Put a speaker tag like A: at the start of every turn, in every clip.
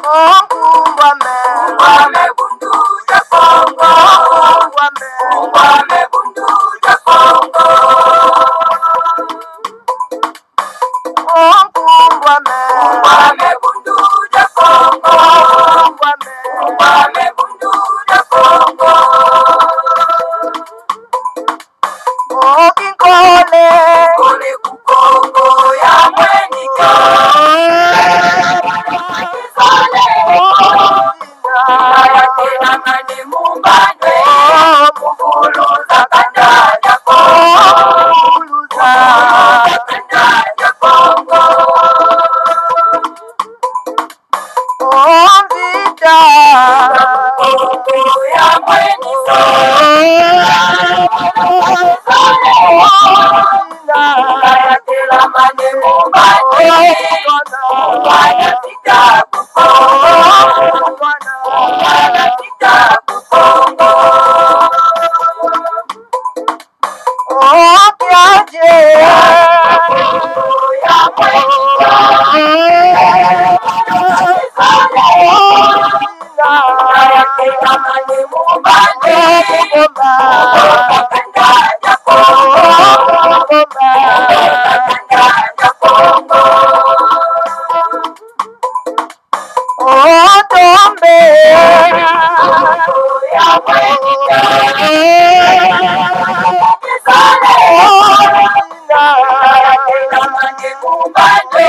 A: Ungwame bundu ya Kongo. Ungwame bundu ya Kongo. Ungwame bundu ya Kongo. Ungwame bundu ya Kongo. Kole kukongo ya mwenika. Ayatena mani mumbane. Mukuluza kanda ya Kongo. Kanda ya Kongo. Vita Kongo ya mwenika. Ayatena mani mumbane. Ayatita kukongo. Ayatita kukongo. Kiaje ya mwenika. Ayatena mani mumbane. Kanda ya Kongo. Kanda ya Kongo. Tombe ya mwenika. Ayatena mani mumbane.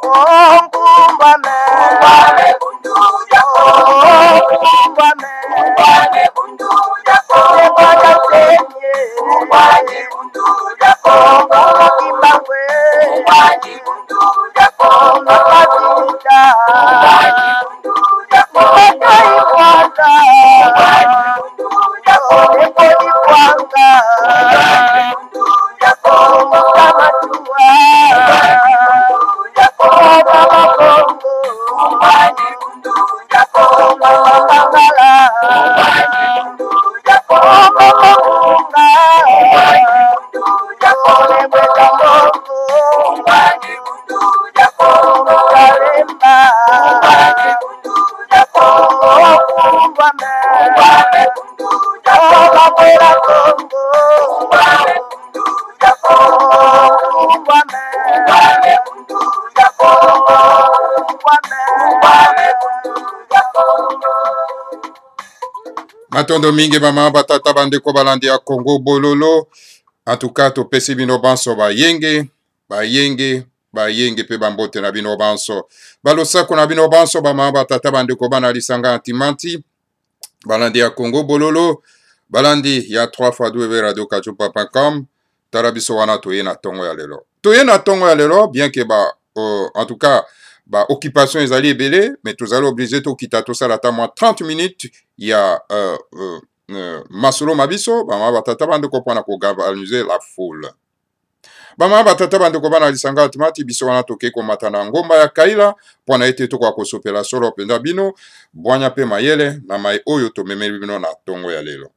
A: Ungwame bundu ya Kongo. Ungwame bundu ya Kongo. Ungwame bundu ya Kongo. Ungwame bundu ya Kongo. Ungwame bundu ya Kongo.
B: Matondo mingi mama batata bandeko balandi ya Congo bololo. En tout cas to pesi bino banso bayenge pe bambote na bino banso. Balosako na bino banso bama batata bandeko bana lisanga antimanti. Balandi ya Congo bololo. Balandi ya 3x2 radio-kachupa.com. Tarabiso wana toye na tongo ya lelo. Toye na tongo ya lelo, bien que en tout cas occupation ezali ebele, mais tozali obligé to kita to salata moins 30 minutes ya masolo mabiso bama batata bandeko pona ko galvaniser la foule. Bama batata bandeko bana lisanga atimati biso wana toke ko matana ngomba ya kaila pona ete to kwa kosopela solo penda bino bwanya pe mayele na mai oyo to memeli bino na tongo ya lelo.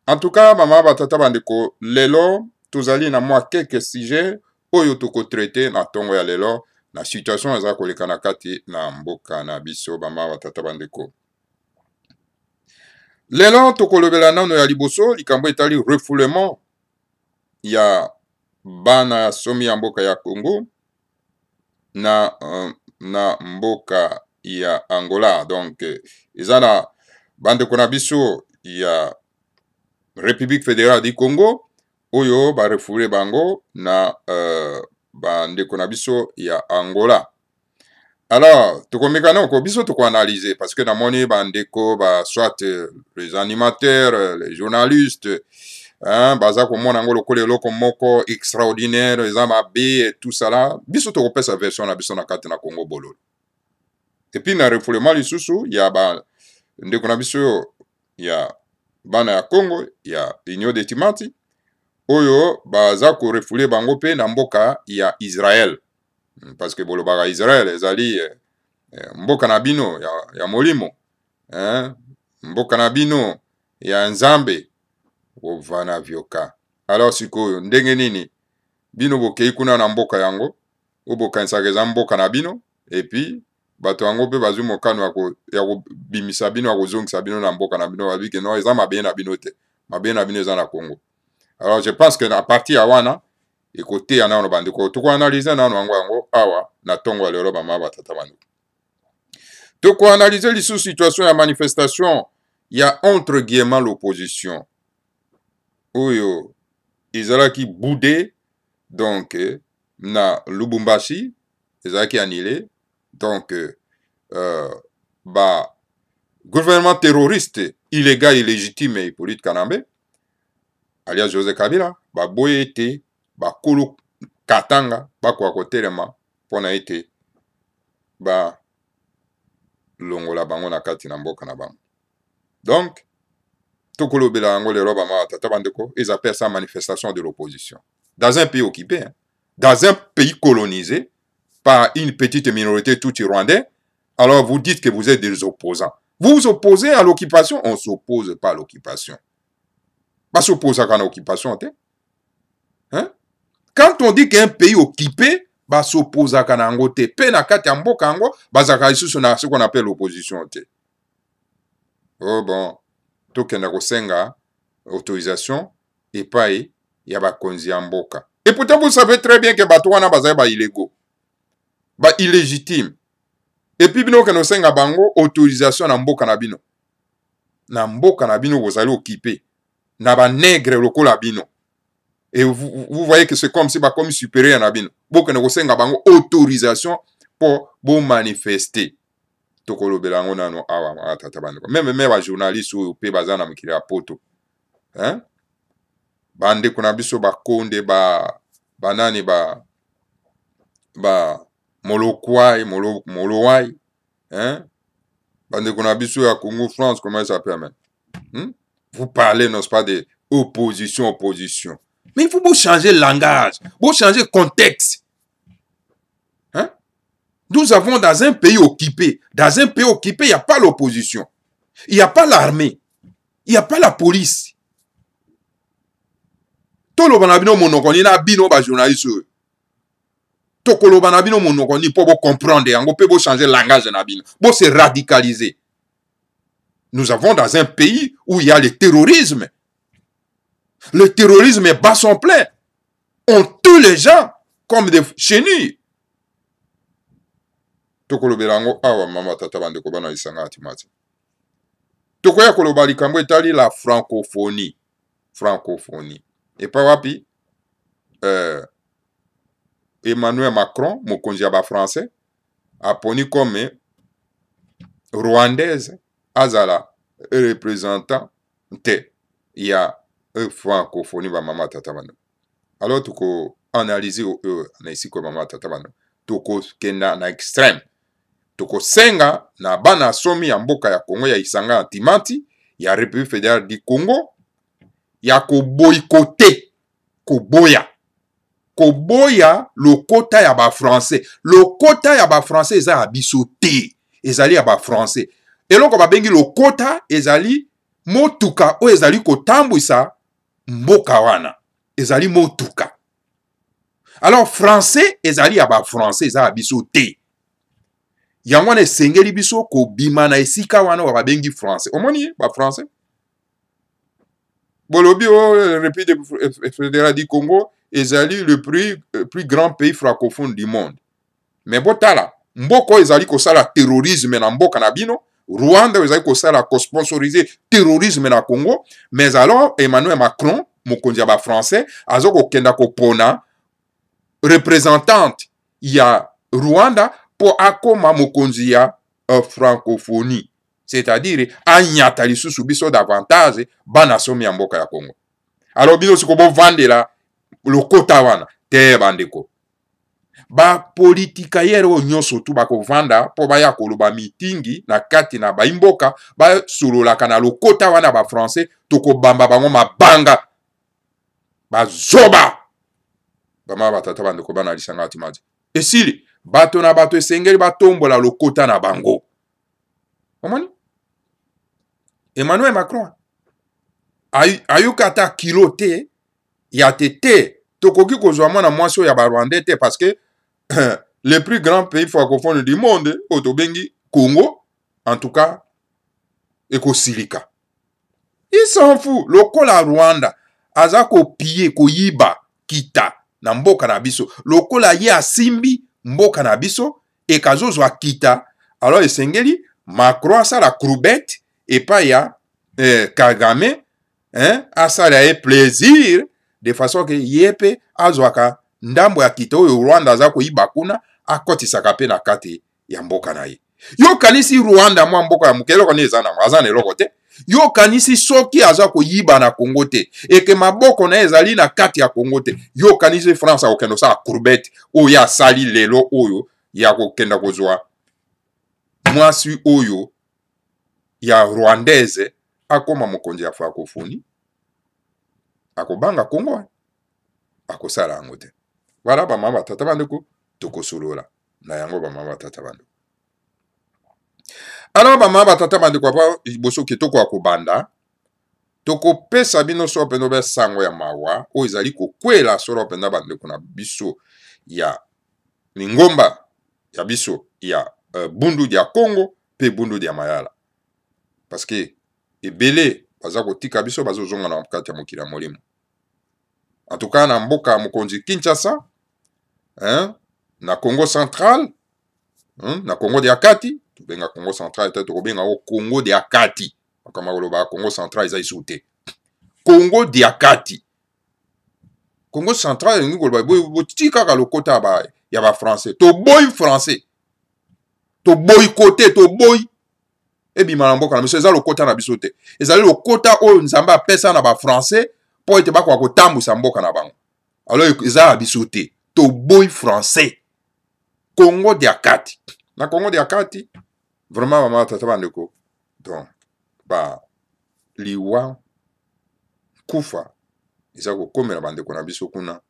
B: En tout cas bama batata bandeko lelo tozali na moi quelques sujets oyo to ko traiter na tongo ya lelo. Na situation eza koleka na kati na mboka na biso bama batata bandeko. Lelo tokolobela nano ya liboso likambo etali refoulement ya bana ya somi ya mboka ya Congo na mboka ya Angola. Donc eza na bandeko na biso ya République fédérale du Congo oyo ba refoule bango na bandeko na biso ya Angola. Alors, tokomeka noko biso toko analyser parce que na moni bandeko soit les animateurs, les journalistes, baza ko mona ngolo kole loko moko extraordinaire, eza mabe et tout ça là. Biso toko pesa version na biso na kati na Congo bololo. Et puis na refoulement lisusu ya ndeko na biso ya bana ya Congo ya Union de Timati oyo baza ko refoule bango pe na mboka ya Israël. Parce que bolobaka Israël ezali mboka na bino ya molimo, mboka na bino ya nzambe, bovana vyoka. Alors sikoyo ndenge nini bino bokei kuna na mboka yango obokanisaka eza mboka na bino epi bato yango mpe bazwi mokano ya kobimisa bino ya kozongisa bino na mboka na bino babike no eza mabe na bino te, mabe na bino eza na Congo. Alors je pense que na parti ya wana ekoteya nano bandeko tokoanalyse nano yango awa na ntongo ya lelo bamama batata bandeko tokoanalyse lisusu situation ya manifestation ya entre guillemets l'opposition oyo ezalaki boudé donc na Lubumbashi ezalaki annulé donc ba gouvernement terroriste illégal illégitime Hippolyte Kanambe alias José Kabila baboye ete bakolo Katanga bakoka kotelema mpona ete balongola bango na kati na mboka na bango. Donc tokolobela yango lelo bama tata bandeko ils appellent ça manifestation de l'opposition dans un pays occupé, hein, dans un pays colonisé par une petite minorité tout rwandais. Alors vous dites que vous êtes des opposants. Vous vous opposez à l'occupation? On ne s'oppose pas à l'occupation. Pas s'opposer à l'occupation. Hein? Quand on dit qu'un pays occupé, bah s'oppose à kanangote. Penakati ambo kango, bah zakaisu sona ce qu'on appelle l'opposition. Oh bon, tokenda kosenga autorisation et pas yaba konzi amboka. Et pourtant vous savez très bien que batouana bazaye ba illégaux, ba illégitime. Et puis bino keno senga bango autorisation na mboka na bino. Na mboka na bino vous allez occuper. Na ba nègre lokola bino. Et vous voyez que c'est comme si comme supérieur na bino. Boka ne kosenga bango autorisation pour bon manifester. Tokolo belango nano awa atata bandeko. Même ba journaliste ou pe bazana mukili ya poto. Hein? Bande kuna biso ba konde banani Molokwai, Molowai, hein? Bande kuna biso ya Congo France, comment ça s'appelle même? Vous parlez, n'est-ce pas, de opposition. Mais il faut vous changer le langage, vous changer le contexte. Hein? Nous avons dans un pays occupé. Dans un pays occupé, il n'y a pas l'opposition. Il n'y a pas l'armée. Il n'y a pas la police. Tout le monde monokoni na bino ba journaliste. Tokolo banabino monokoni pour vous comprendre, on peut vous changer le langage na bino, pour se radicaliser. Nous avons dans un pays où il y a le terrorisme. Le terrorisme est bas son plein. On tue les gens comme des chenilles. Tokolo belango awa mama tata bandeko bana isanga atimati. Tokoya koloba likambo etali la francophonie. Francophonie. Et pas wapi Emmanuel Macron, mokonzi ya ba français, aponi comme rwandaise azala représentant te ya francophonie ba mama tata bana. Alors toko analyser na ici ko mama tata bana. Toko kenda na extrême. Toko senga na bana somi ya mboka ya Congo ya isanga antimati ya République fédérale du Congo ya ko boycotter koboya lokota ya ba français. Lokota ya ba français eza abisote. Ezali ya ba français. Eloko babengi lokota ezali motuka o ezali kotambwisa mboka wana. Ezali motuka. Alors français ezali ya ba français eza abisote. Yango ne sengeli biso ko bima na esika wana wa babengi français. Omoni ba français. Bolobi o République fédérale du Congo ezali le plus grand pays francophone du monde. Mais botala, mboko ezali kosala terrorisme na mboka na bino, Rwanda ezali kosala kosponsoriser terrorisme na Congo, mais alors Emmanuel Macron, mokonzi ya ba français, azoko kenda kopona représentante ya Rwanda pour akoma mokonzi ya francophonie. C'est-à-dire anyata lisusu biso davantage bana somi ya mboka ya Congo. Alors biso siko bo vandela lokota wana te bandeko. Ba politika yero nyonso tu bako vanda po baya koloba mitingi na kati na ba imboka ba sololaka na lokota wana ba français toko bamba bango mabanga ba zoba bama batata bandeko bana lisanga atimaji. Esili bato na bato esengeli batombola lokota na bango. Omoni? Emmanuel Macron ayuka ata kilo te ya te tokoki kozwa mwana mwasi oyo ya barwandais te parce que le plus grand pays francophone du monde oyo tobengi Congo en tout cas ekosilika. Il s'en fout. Lokola Rwanda aza kopie koyiba kita na mboka na biso. Lokola ye asimbi mboka na biso ekazozwa kita. Alors esengeli Macron asala croubette epa ya Kagame asala ye plaisir de façon que yepe azwaka ndambo ya kita oyo Rwanda aza koyiba kuna akotisaka pe na kati ya mboka na ye. Yo kanisi Rwanda mwa mboka ya mukelo kone ezana azana eloko te. Yo kanisi soki aza koyiba na Congo te eke maboko na ezali na kati ya Congo te. Yo kanisi France akokendo sa courbette oyo asali lelo oyo ya kokenda kozwa mwasi oyo ya rwandaise akoma mokonzi ya francophonie akobanga Congo akosala yango te. Wala ba mama tata bandeko tokosolola na yango ba mama tata bandeko. Alors ba mama tata bandeko pa boso kitoko akobanda tokopesa bino so peno be sango ya mawa o ezali kokwela solo penda bandeko na biso ya lingomba ya biso ya bundu dia Congo pe bundu dia mayala parce que ebele baza kotika biso bazozonga na kati ya mokili ya molimo. En tout cas na mboka mokonzi Kinshasa na Congo central na Congo dia kati tubenga Congo central te tokobenga o Congo dia kati kama koloba Congo central eza isute Congo dia kati Congo central ngi koloba botika ka lokota ba ya ba français to boy côté to boy ebi malamboka na biso eza lokota na biso te ezali lokota oyo nzambe apesa na ba français po ete bakwa kotambusa mboka na bango. Alors eza na biso te to boy français Congo dia kati na Congo dia kati vraiment mama tata bandeko donc ba liwa kufa eza kokomela bandeko na biso kuna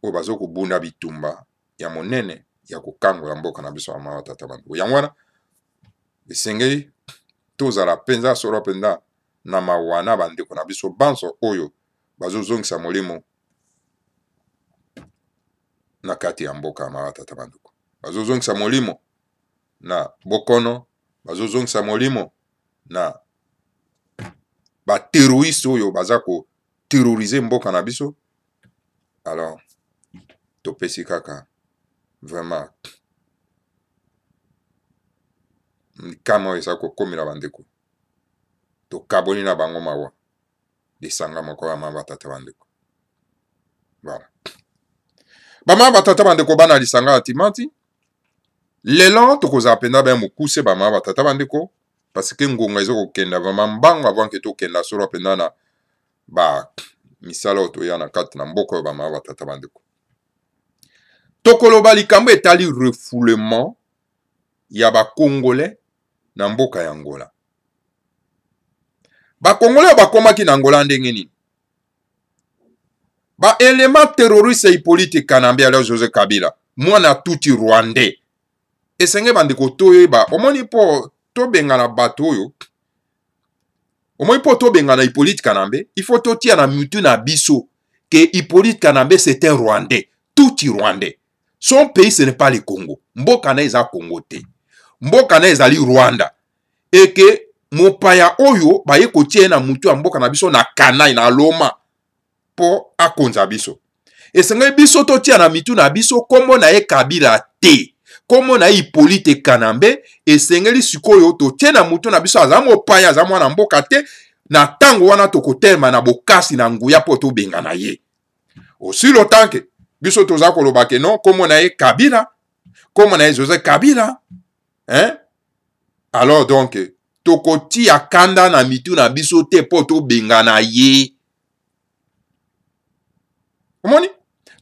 B: oyo bazo kobunda bitumba ya monene ya kokangola mboka na biso mama tata bandeko yango wana esengeli tozala penza solo penda na mawana bandeko na biso banso oyo bazozongisa molimo na kati ya mboka mama tata bandeko bazozongisa molimo na bokono bazozongisa molimo na ba terroriste oyo baza ko terroriser mboka na biso. Alors topesi kaka vraiment kama eza kokomela bandeko tokaboni na bango mawa lisanga moko ya mama tata bandeko. Voilà bama batata bandeko bana lisanga ya timati lelo tokozala penda be mokuse bama batata bandeko parce que ngonga ezo kokenda vraiment mbango avant que tokenda solo penda na ba misala oyo toya na kati na mboka oyo bama batata bandeko tokoloba likambo etali refoulement ya bakongolais na mboka ya Angola. Bakongolais bakomaki na Angola ndenge nini? Ba élément terroriste Hippolyte Kanambe alors Joseph Kabila mwana tuti rwandais esenge bandeko toyeba omoni po tobenga na bato oyo omoni po tobenga na Hippolyte Kanambe il faut totia na mutu na biso que Hippolyte Kanambe c'était rwandais tuti rwandais. Son pays ce n'est pas le Congo. Mboka na eza Congo te. Mboka na ezali Rwanda. Et que mopaya oyo baye kotie na mutu ya mboka na biso na kanai na loma po akonza biso. Esenge biso totia na mitu na biso kombo na ye Kabila te. Kombo na Hippolyte Kanambe esengeli sikoyo totie na mutu na biso aza mopaya aza mwana mboka te na tango wana tokotema na bokasi na nguya po to benga na ye. Aussi longtemps que biso toza koloba ke non kombo na ye Kabila kombo na ye Joseph Kabila alors donc tokoti akanda na mitu na biso te po to benga na ye. Omoni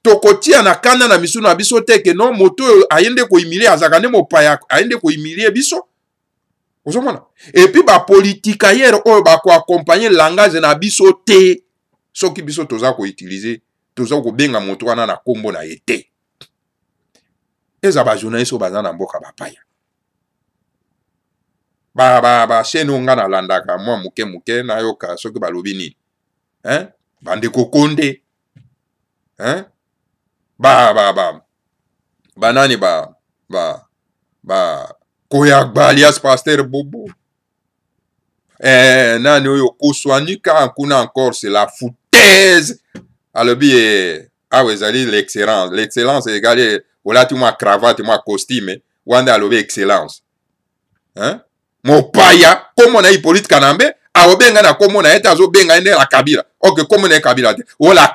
B: tokoti na kanda na misu na biso te ke non moto ayende ko humilier azaka ne mopaya ayende ko humilier biso. Ozomona et puis ba politikaire oyo ba ko accompagner langage na biso te soki biso toza ko utiliser toza ko benga moto wana na kombo na ye te. Eza ba journaliste baza na mboka bapaya. chaîne nga na landaka mwa muke nayoka soki balobi nini bandeko Konde banani Koyagba alias Pasteur Bobo nani oyo Koswanika kuna encore c'est la foutaise alobi ezali l'excellence egale olati mwa cravate mwa costume wanda alobi excellence mopaya komo na Hippolyte Kanambe aobenga na komo na ete azobenga ene la Kabila ok komo na Kabila te ola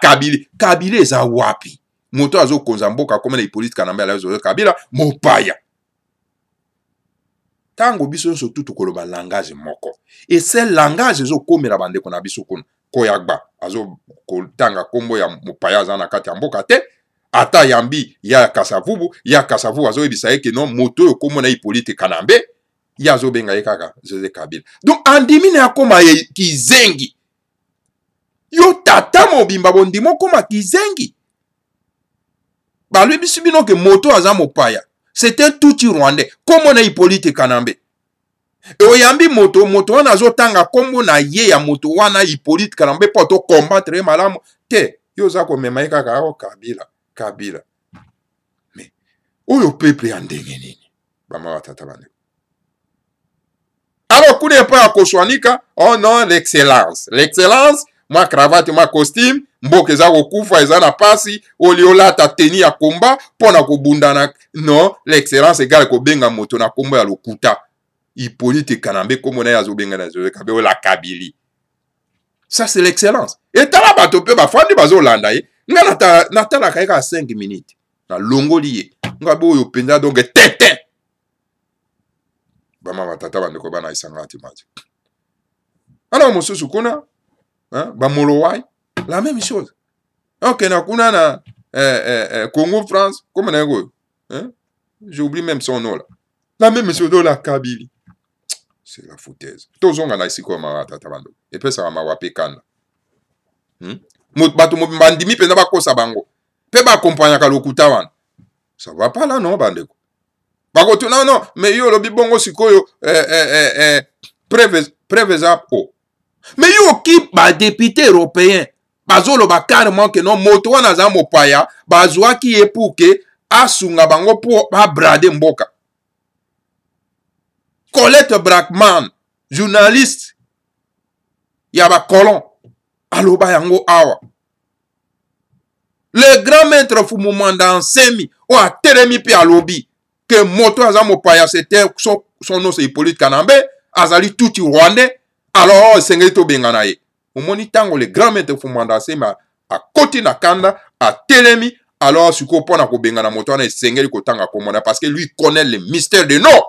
B: Kabila eza wapi moto azokonza mboka komo na Hippolyte Kanambe ala zo Kabila mopaya tango biso nyonso tu tokoloba langage moko et ce langage ezokomela bandeko na biso kuna Koyagba azokotanga kombo ya mopaya aza na kati ya mboka te ata yambi ya Kasavubu azoyebisa ye ke non moto oyo kombo na Hippolyte Kanambe ya azobenga ye kaka Joseph Kabila donc andimi na akoma kizengi yo tata mobimba bondimo koma kizengi balobisi bino ke moto aza mopaya c'est un tout Rwandais kombo na Hippolyte Kanambe e oyambi moto wana azotanga kombo na ye ya moto wana Hippolyte Kanambe po to combattre malamu te yo za komema ye kaka o Kabila mais oyo peuple ya ndenge nini bama batata bane alors kuna epa ya Koswanika oh non l'excellence mwa cravate mwa costume mboka eza kokufa eza na pasi oliolata teni ya komba pona kobundana non l'excellence egale kobenga moto na kombo ya lokuta Hippolyte Kanambe kombo na azobenga na Joseph Kabila la Kabili ça c'est l'excellence etala bato pe bafandi bazolanda ye nga natala kayeka 5 minutes na longoli ye nga boyo penza donc tete bama batata bandeko bana isanga atimaji alors mosusu kuna Bamolowai la même chose ok na kuna na Congo France comme na go j'oublie même son nom là la même chose de la Kabili c'est la foutaise tozonga na isiko ma tata bando et puis ça va mawape kanda bato mbandimi pena bakosa bango pe ba accompagner ka lokuta wana ça va pas là non bandeko bakoto non mais yo lobi bongo sikoyo preveza po mais yo ki ba député européen bazolo ba carrément que non moto wana za mopaya bazwa ki epuke asunga bango po ba brade mboka Colette Brackman journaliste yaba colon aloba yango awa le grand maître Fumumanda Nsemi o a teremi pe alobi que moto aza mopaya c'était son nom c'est Hippolyte Kanambe azali tuti Rwandais alors sengeli to bengana ye omoni tango le grand maître Fumumanda Nsemi a koti na kanda a teremi alors siko pona ko bengana moto ana sengeli ko tanga komona parce que lui connaît le mystère de non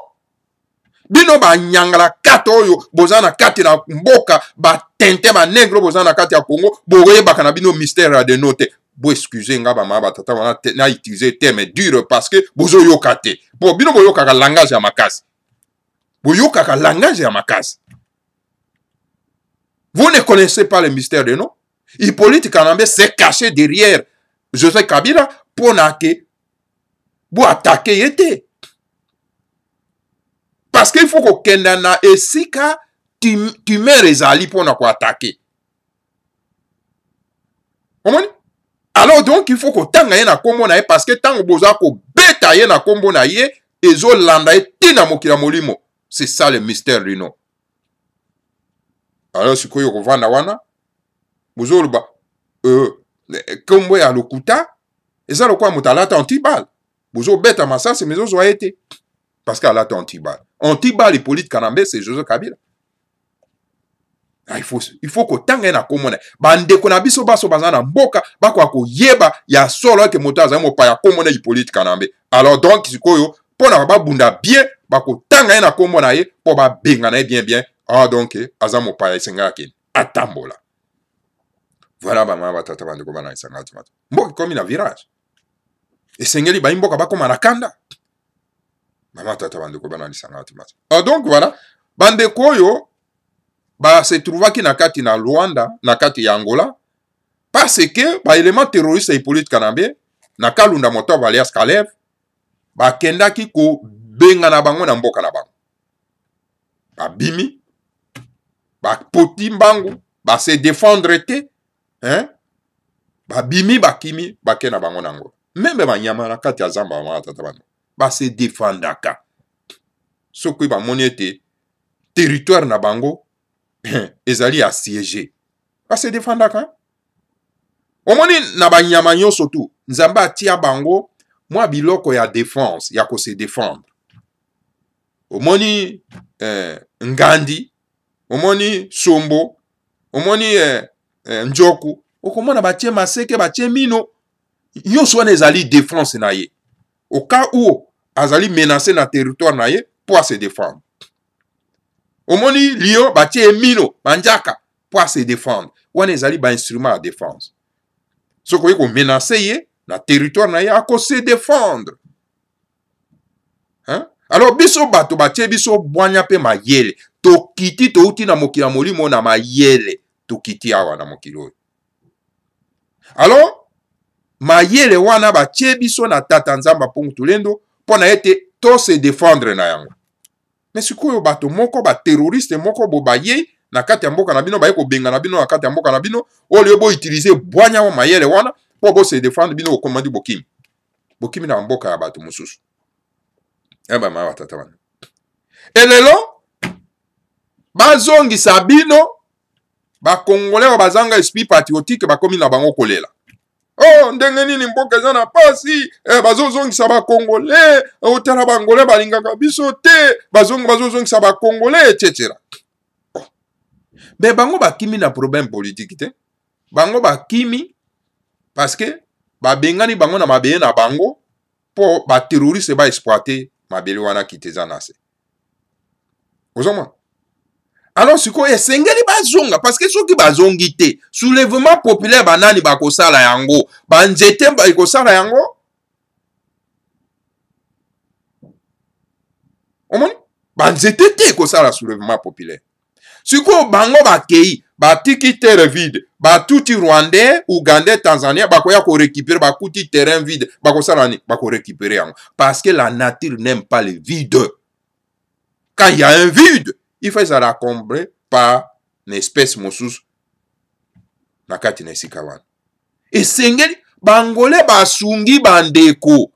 B: bino ba nyangala kato oyo bozana kati na mboka ba tente ba negro bozana kati ya Congo boye bakana bino mystère de note bo excusez nga ba ma batata wana na utiliser terme dur parce que bozo yokate bo bino boyo kaka langage ya makasi boyo kaka langage ya makasi vous ne connaissez pas le mystère de non Hippolyte Kanambe s'est caché derrière Joseph Kabila pour nake bo attaquer yete parce qu'il faut que na esika tu mets ezali pour na ko attaquer. Omoni? Alors donc il faut que tanga ye na kombo na ye parce que tango boza ko beta ye na kombo na ye ezo landa ye tina mokila molimo. C'est ça le mystère du nom. Alors sikoyo ko vanda wana bozo luba kombo ya lokuta eza lokwa mutalata antibal. Bozo beta masasi mezo zo été parce qu'elle a antibal. Antibal Hippolyte Kanambe c'est Joseph Kabila. Il faut que tanga na komona bandeko na biso baso bazana mboka bako ko yeba ya solo ke moto aza mo pa ya komona Hippolyte Kanambe. Alors donc sikoyo pona ba bunda bien bako tanga na komona ye po ba benga na bien ah donc aza mo pa ya senga ke atambola. Voilà ba ma batata bandeko bana isanga timata. Mboka comme na virage. Et sengeli ba mboka bako manakanda. Mama tata bandeko bana lisanga timata. Ah donc voilà bandeko yo ba se trouva ki na kati na Rwanda na kati ya Angola parce que ba élément terroriste Hippolyte Kanambe na kalunda moto alias Kalev ba kendaki ko benga na bango na mboka na bango babimi bapoti mbangu base défendre te hein? Babimi bakimi bake na bango nango membe banyama na kati ya zamba bamaka tata bano base défendaka soki bamoni ete territoire na bango ezali assiégé base défendaka omoni na banyama nyonso tu nzambe atia bango mwa biloko ya défense ya kose défendre omoni ngandi omoni sombo omoni njoku okomona batie maseke batie mino nyonso wana ezali défense na ye au cas où azali menacé na territoire na ye pour se défendre omoni lion batie mino banjaka pour se défendre wana ezali ba instrument ya défense soki oyi komenace ye na territoire na ye akose défendre hein? Alors biso bato batie biso bwanya pe mayele tokiti touti na mokili ya molimo na mayele tokiti awa na mokili oyo alors mayele wana batie biso na tata nzamba mpongu tulendo mpo na ete to se défendre na yango mais sikoyo bato moko baterroriste moko bo baye na kati ya mboka na bino baye kobenga na bino na kati ya mboka na bino oyo boutilize bwanya wa mayele wana mpo bo se défendre bino okomandi bokimi bokimi na mboka ya bato mosusu eba mawa tata wana elelo bazongisa bino bakongole oyo bazanga esprit patriotique bakomi na bango kolela oh ndenge nini mboka eza na pasi bazozongisa bakongole otala bangole balingaka biso te bazozongisa bakongole etc. Me bango bakimi na problème politique te bango bakimi parce que babengani bango na mabele na bango po baterroriste baexploite mabele wana kiteza na se ozomona alors sikoyo esengeli bazonga parce que soki bazongi te soulèvement populaire banani bakosala yango banzete bakosala yango omoni banzete te ekosala soulèvement populaire sikoyo bango bakei batiki terre vide batuti rwandais ougandais tanzanien bakoya korécupérer bakuti terrain vide bakosala nini bakorécupérer yango parce que la nature n'aime pas le vide quand il y a un vide il faut ezala comblé par une espèce mosusu na kati na esika wana esengeli bangole basungi bandeko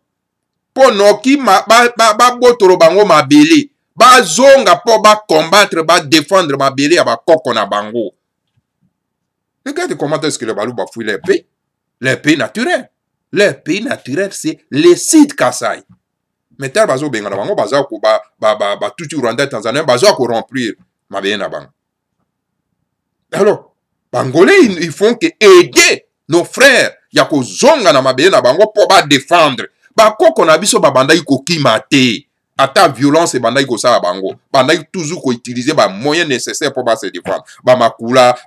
B: mpo noki babotolo bango mabele bazonga mpo bacombattre badéfendre mabele ya bakoko na bango. Regarde comment est-ce que les balous bafouillent les pays. Les pays naturels. Les pays naturels, c'est les sites Kassai. Mais tel bazo benga na bango baza ko tuti Rwanda Tanzanie baza ko remplir mabele na bango. Alors, Bangolais ils font que aider nos frères ya ko zonga na mabele na bango pour ba défendre. Ba koko na biso babanda ko kimate. Ata violence bandai ko sala bango bandai toujours ko utiliser ba moyens nécessaires pour ba se défendre ba makula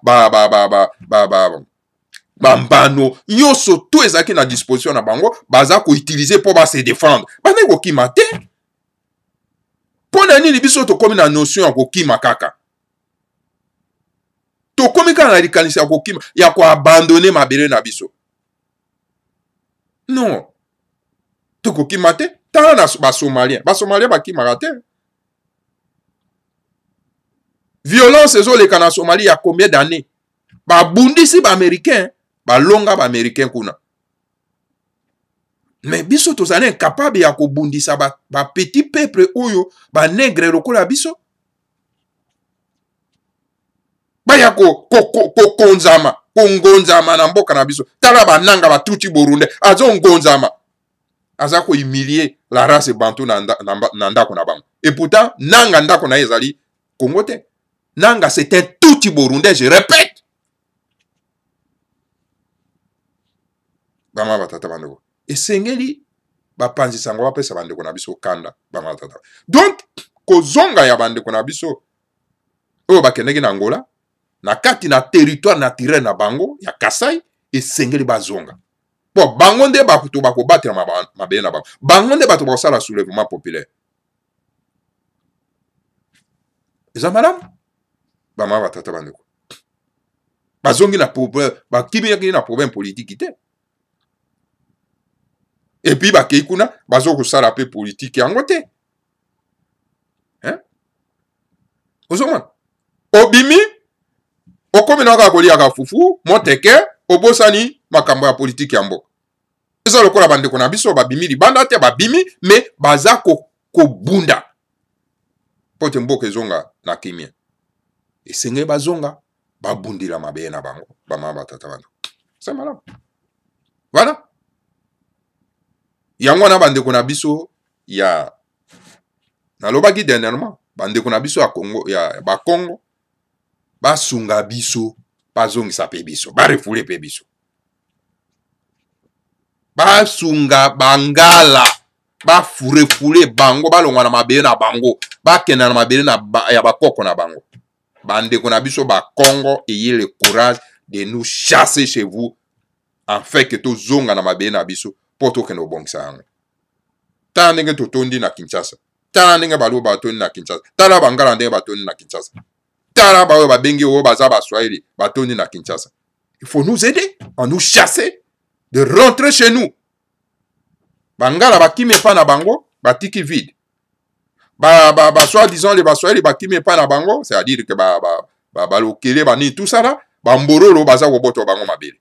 B: bambano nyonso tout ezaki na disposition na bango baza ko utiliser pour ba se défendre bandai ko kimate pona nini biso to komi na notion ya ko kima kaka to komi kana na likanisi ya ko kima ya ko abandonner mabele na biso non to ko kimate tala na basomalien bakimaka te violence ezoleka na Somalie ya combien d'années babundisi baaméricain balonga baaméricain kuna mais biso tozali incapable ya kobundisa petit peuple oyo banegre lokola biso baya kongonzama na mboka na biso tala bananga batuti Burundi azongonzama aza ko humilier la race bantu na ndako na bango. Et pourtant, nanga ndako na ezali Congo te. Nanga c'était tout Burundais, je répète. Bama batata bandeko. Et sengeli bapanzi sango bapesa bandeko na biso kanda bama batata. Donc, kozonga ya bandeko na biso oyo bakendeki na Angola na kati na territoire naturel na bango ya Kasai esengeli bazonga. Bon, bango nde bato bakobatela mabele na bango. Bango nde bato bakosala soulèvement populaire. Eza malamu? Bama batata bandeko. Bazongi na problème, bakibiyaki na problème politique te. Et puis bakei kuna bazo kosala pe politique yango te. Hein? ozomona obimi okomi na kaka kolia fufu moteke obosani makambo ya politiki ya mboka eza lokola bandeko na biso babimi libanda te babimi me baza kobunda po te mboka ezonga na kimia esenge bazonga babundila mabeye na bango bamama batata bando c'est malamu voilà yango wana bandeko na biso ya nalobaki dernièrement bandeko na biso ya Congo ya bakongo basunga biso bazongisa pe biso barefule pe biso basunga bangala bafurefule bango balongwa na mabele na bango bakenda na mabele ya bakoko na bango bandeko na biso bakongo ayez le courage de nous chasser chez vous afin que tozonga na mabele na biso po tokende obongisa yango tala ndenge totondi na Kinshasa tala ndenge balo batondi na Kinshasa tala bangala ndenge batondi na Kinshasa tala bawe babengi oyo baza baswahili batondi na Kinshasa. Il faut nous aider à nous chasser de rentrer chez nous. Bangala bakime pa na bango batiki vide soi-disant les baswahili bakime pa na bango, c'est-à-dire que balokele bani tout ça là bamborolo baza koboto bango mabele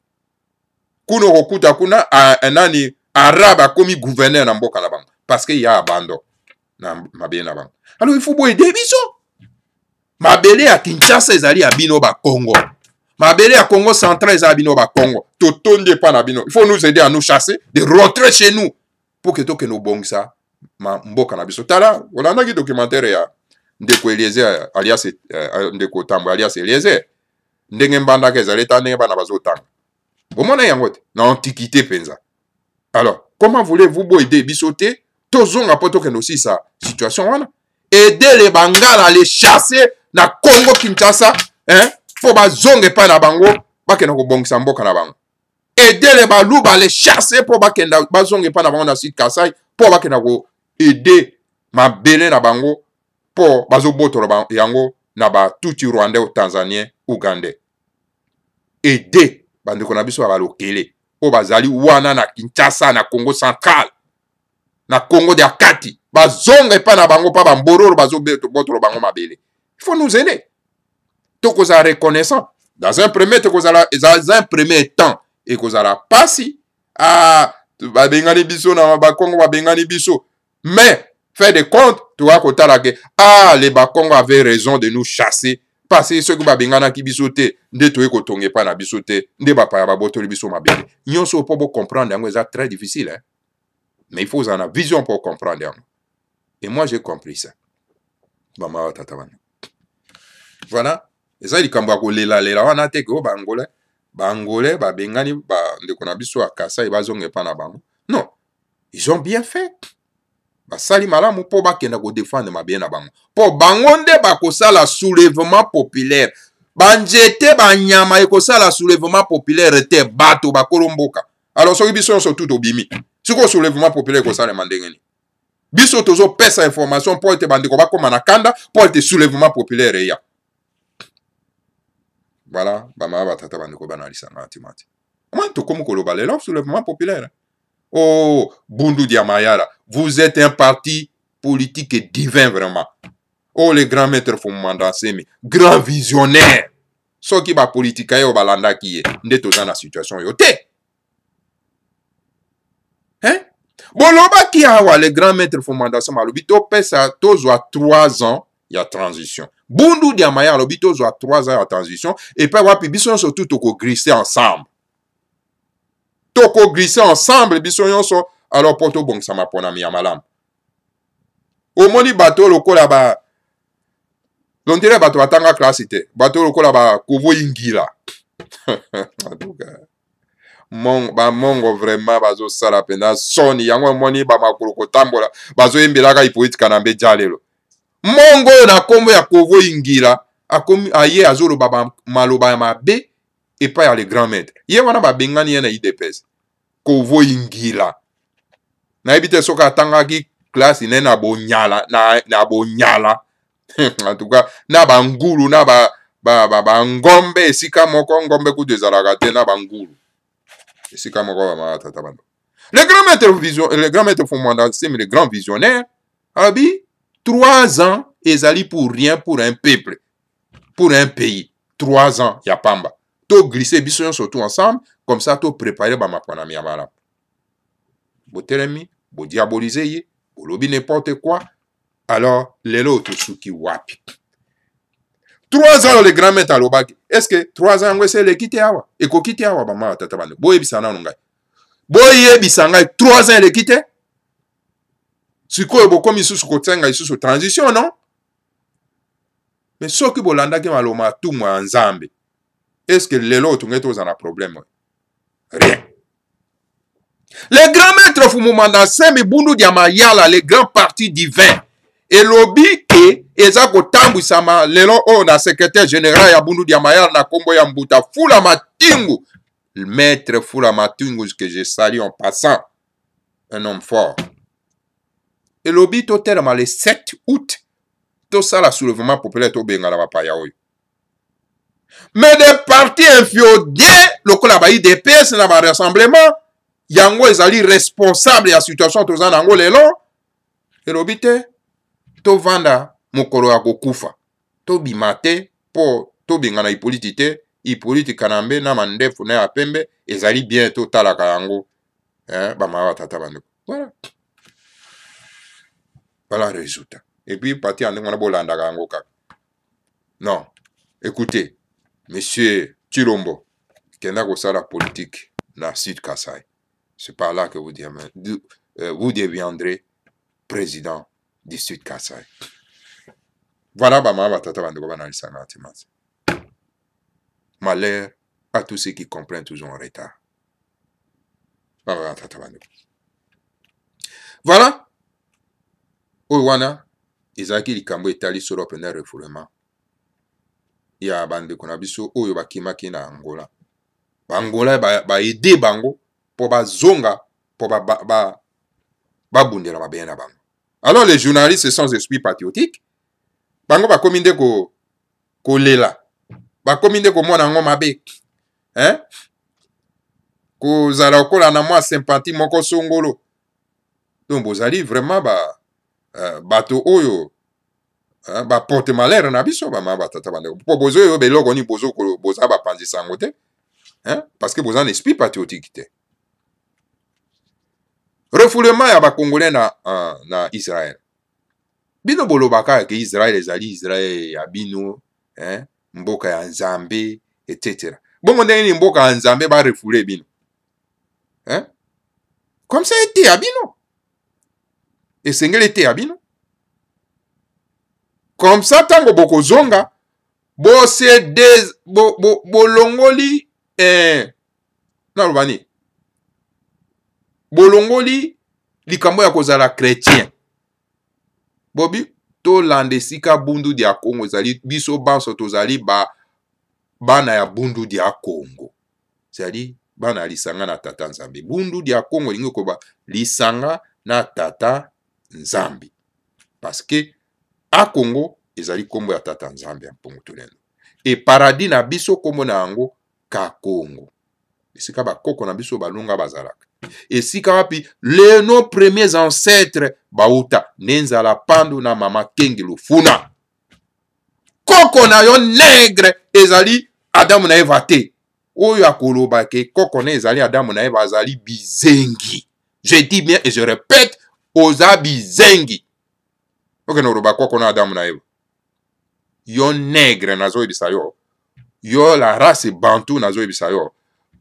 B: kuno kokuta kuna nani arabe akomi gouverneur na mboka na bango parce que y a abandon na mabele na bango. Alors il faut aider biso mabele ya Kinshasa ezali ya bino ba Congo, mabele ya Congo central ezali bino ba Congo, totonde pa na bino. Il faut nous aider à nous chasser de rentrer chez nous pour que toke no bongisa mboka na biso. Tala olanda ki documentaire ya ndeko Eliezer alias ndeko Tambo alias Eliezer ndenge mbanda ke ezali ta ndenge bana bazotanga bomona yango te na antiquité penza. Alors comment voulez-vous aider biso te tozonga poto ke no si sa situation wana aider les bangala à les chasser na Congo Kinshasa pour bazonge pa na bango bakena ko bongisa mboka na bango. Aider les baluba à les chasser pour bakenda bazonge pa na bango na Sud Kasai pour bakena ko aider mabele na bango pour bazobotolo yango na ba tuti Rwandais ou Tanzanien Ougandais. Aider bandeko na biso ba lokele po bazali wana na Kinshasa na Congo central na Congo de Akati bazonge pa na bango pa bambororo bazobotolo bango mabele. Il faut nous aider. Tokozala reconnaissant. Dans un premier temps, et kozala pasi babengani biso na bakongo babengani biso. Mais fait de compte, tu vois kotala ke les bakongo avaient raison de nous chasser parce que ceux qui babengana ki biso te nde toye kotonge pa na biso te nde bapa ya babotoli biso mabele. Nyonso po bo comprendre yango c'est très difficile hein. Mais il faut avoir une vision pour comprendre yango. Et moi j'ai compris ça. Mama tata wana. Voilà. Et ça, il y a lela wana te ko bangolais babengani ba ndeko na biso akasa e bazonge pa na bango. Non. Ils ont bien fait. Basali malamu po bakenda ko défendre mabien na bango. Po bangonde bakosala soulèvement populaire. Banjete banyama ekosala soulèvement populaire te bato bakolomboka. Alors soki biso so tout obimi. Siko soulèvement populaire ekosala mandengeni. Biso tozo pesa information pour te bandeko bakoma na kanda pour te soulèvement populaire ya. Voilà, bama batata bandeko banalisa na timati. Moi to komo koloba lelo soulèvement populaire. Oh, Bundu Diamayara, vous êtes un parti politique divin vraiment. Oh, les grands maîtres Fumanda Semi, grand visionnaire. Ce qui va politique yo balanda qui est ndeto dans la situation yo te. Hein? Boloba qui a les grands maîtres Fumanda Semi, l'obito pesa tozwa 3 ans, il y a transition. Bundu Diamayara, l'obito tozwa 3 ans, il y a transition. Et puis wapi biso surtout toko glisser ensemble. Toko glisser ensemble, biso yonso, alors poto bon ça m'a pona mi amalam. Au moni bateau lokola ba l'ondire bateau atanga classité. Bateau lokola ba kovo ingila. Mongo vraiment bazo sala pena soni yango moni ba makoloko tambola bazo embelaka ipoitika na mbejalelo. Mongo na kombo ya kovo ingila akomi aye azolo baba maloba ya mabe et pas les grands maîtres. Ye wana ba bengani yana IDPS. Kovo ingila. Na ebite soka tanga ki classe ine na bonyala na bonyala. En tout cas, na bangulu na ba ngombe esika moko ngombe ku dezalaka te na bangulu. Esika moko ba matata bando. Les grands maîtres font mandat, c'est les grands visionnaires. Abi 3 ans ezali pour rien pour un peuple, pour un pays. 3 ans, ya pamba. To glisser biso surtout ensemble, comme ça, to préparer ba makwana mi amala. Botelemi, bo diaboliser ye, bo lobi n'importe quoi. Alors, lelo otosuki wapi. 3 ans, le grand maître à l'obaki. Est-ce que 3 ans, c'est le kite awa? Et ko kite awa, bama tatabane. Boye bisana nungai. Boye bisangai, 3 ans, le kite? Sikoyo bokomi susu kotenga isusu transition, non? Mais ce qui bolanda ki maloma tout moi nzambe. Est-ce que lelo tungeto za na problème? Rien. Les grands maîtres fumumanda sembi bundu diama yala les grands partis divins. Et lobi ke eza kotambu sama lelo o na secrétaire général ya bundu diama yala na kombo ya mbuta Fula Matingu. Le maître Fula Matingu que je salue en passant. Un homme fort. Et lobi to terma le 7 août. Tout ça, la soulèvement populaire, tout bien, la papa yaoui. Mais des partis inféodés, le colabaï des PS, dans le rassemblement, yango ezali responsable de la situation, tout ça, nango lelo, et l'obité, tout vanda, mokolo ya kokufa, tout bimate, pour tout bien, na Hippolyte Kanambe, na mandefu, na apembe, ezali bien, tout talaka yango, bamawa tata bande. Voilà. Voilà le résultat. Et puis, parti en non. Écoutez, monsieur Chilombo, qui a la politique dans le Sud Kasaï, c'est par là que vous deviendrez président du Sud Kasaï. Voilà, malheur à tous ceux qui comprennent toujours en retard. Voilà. Ouwana. Ezaki likambo etali solo pena refoulement ya bande kona biso oyo bakimaki na Angola. Angola ba aider bango po bazonga po babundela mabe na bango. Alors les journalistes sans esprit patriotique bango bakomi nde ko lela. Bakomi nde ko mona ngo mabe. Ko zala kola na mwa sympathie moko songolo. Donc bozali vraiment bato oyo ba porte malheur na biso ba ma batata bande po bozo yo beloko ni bozo ko boza ba panzisa ngote parce que boza un esprit patriotique te. Refoulement ya ba congolais na Israël. Bino bolobaka ke Israël ezali Israël ya bino mboka ya Nzambe etc. Bongo ndenge ni mboka ya Nzambe ba refoulé bino. Comme ça était à bino. Et sengel était à bino. Comme ça, tango boko zonga, bo se des bolongoli non bolongoli likambo ya kozala chrétien. Bobi to landesika bundu dia Congo zali biso banso tozali bana ya bundu dia Congo. Zali bana lisanga na tata Nzambe. Bundu dia Congo lingo koba lisanga na tata Nzambe. Parce que a Congo ezali kombo ya tata Nzambe ya mpongo tulendo. Et paradis na biso kombo na yango ka Congo. Esika ba koko na biso balunga bazalaka. Esika wapi nos premiers ancêtres bauta nenzala pandu na mama Kengi Lufuna. Koko na yo nègre ezali Adamu na Eva te. Oyo akoloba ke koko na ezali Adamu na Eva azali bizengi. Je dis bien et je répète, oza bizengi. Ok, no roba koko na Adamu na Eva. Yo nègre nazo ebisa yo. Yo la race bantu nazo ebisa yo.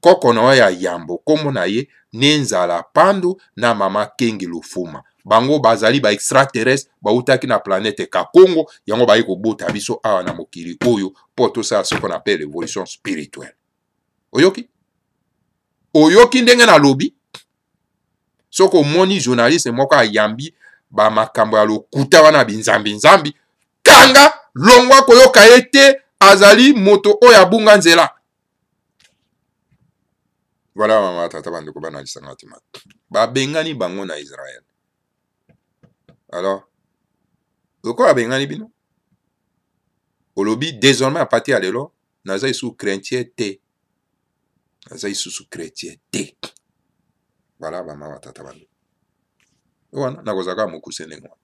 B: Koko na ya yambo komo na ye nenzala pandu na mama Kengi Lufuma. Bango bazali ba extraterrestre bautaki na planète ka Congo yango ba yiko bota biso awa na mokili oyo poto ça ce qu'on appelle l'évolution spirituelle. Oyoki? Oyoki ndenge na lobi? Soko moni journaliste moko ayambi ba makambo ya lokuta wana binzambi kanga longwa koyoka ete azali moto oya bunga nzela. Voilà mama tata bandeko bana lisanga tima. Ba bengani bango na Israël. Alors pourquoi bengani bino? Olobi désormais à partir de là, naza sous chrétien te. Naza sous chrétien te. Voilà mama tata bandeko. Wana nakozaka mokusene ngwa.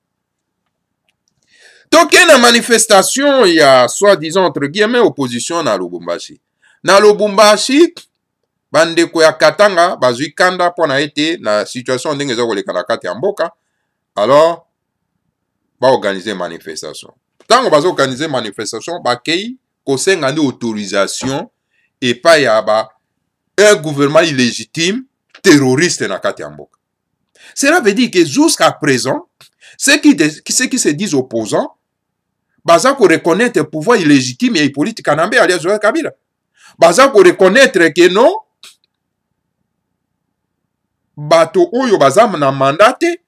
B: toke na manifestation ya soi-disant entre guillemets opposition na Lubumbashi. Na Lubumbashi bandeko ya Katanga bazwi kanda pona ete na situation ndenge eza koleka na kati ya mboka. Alors ba organiser manifestation. Tango bazo organiser manifestation bakei kosenga ndi autorisation epai ya ba un gouvernement illégitime terroriste na kati ya mboka. Cela veut dire que jusqu'à présent ceux qui se disent opposants baza ko reconnaître le pouvoir illégitime et politique Kanambe alias Joseph Kabila. Baza ko reconnaître que non bato oyo baza na mandate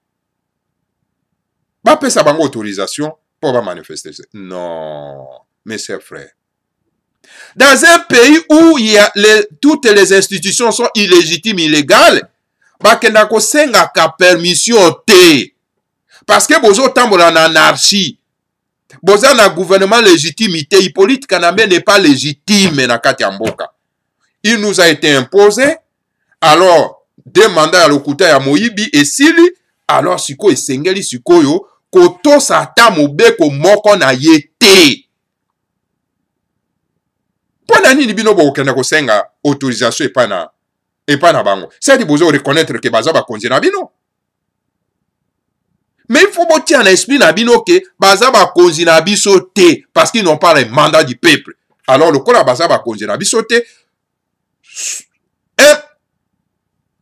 B: ba pesa bango autorisation pour ba manifester. Non, mes chers frères. Dans un pays où il y a toutes les institutions sont illégitimes, illégales, ba kenda ko senga ka permission te. Parce que bozo tambola en anarchie. Boza na gouvernement légitimité, Hippolyte Kanambe n'est pas légitime na kati ya mboka. Il nous a été imposé, alors deux mandats à l'okuta ya Moyibi et Sili, alors siko esengeli sikoyo koto sata mobeko moko na yete. Pona nini bino bo kenda ko senga autorisation epa na bango. C'est dit bozo reconnaître que baza ba konzi na bino. Mais il faut botter en esprit na bino que baza ba konzi na biso te parce qu'ils n'ont pas le mandat du peuple. Alors le kola baza ba konzi na biso te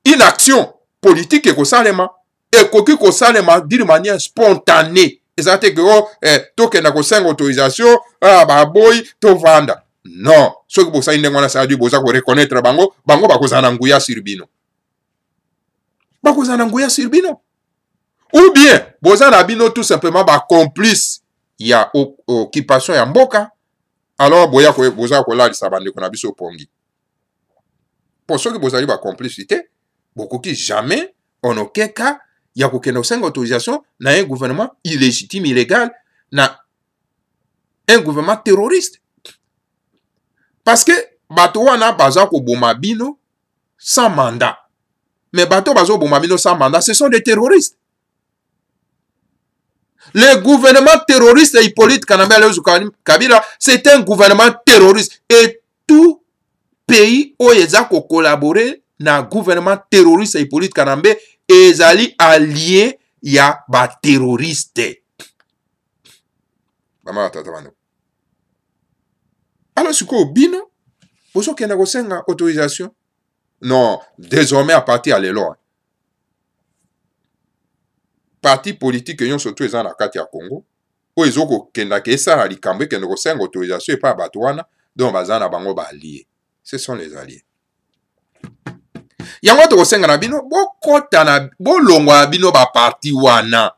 B: une action politique et kosalema et koki kosalema d'une manière spontanée. Exactement que oh token na kosenga autorisation ba boy to vanda. Non, ce que bosa indengwana sa du boza ko reconnaître bango ba kozana nguya sur bino. Ba kozana nguya sur bino. Ou bien, boza na bino tout simplement ba complice ya occupation ya mboka. Alors boya ko boza ko la lisabande ko na biso pongi. Pour ceux qui boza ba complicité, beaucoup qui jamais en aucun cas ya ko kendo senga autorisation na un gouvernement illégitime, illégal, na un gouvernement terroriste. Parce que bato wana baza ko boma bino sans mandat. Mais bato bazo boma bino sans mandat, ce sont des terroristes. Le gouvernement terroriste de Hippolyte Kanambe Kabila, c'est un gouvernement terroriste. Et tout pays où ils ont collaboré na gouvernement terroriste de Hippolyte Kanambe, ils allaient alliés ya ba terroriste. Alors, ce qu'on bino, vous savez qu'il y a une autorisation? Non, désormais à partir à l'éloignement. Parti politique yon surtout ezana na kati ya Congo o ezoko kenda ke ça likambe ke ndoko senga autorisation et pas batwana donc bazana bango ba alliés. Ce sont les alliés. Yango to senga na bino bokota na bolongwa bino ba parti wana.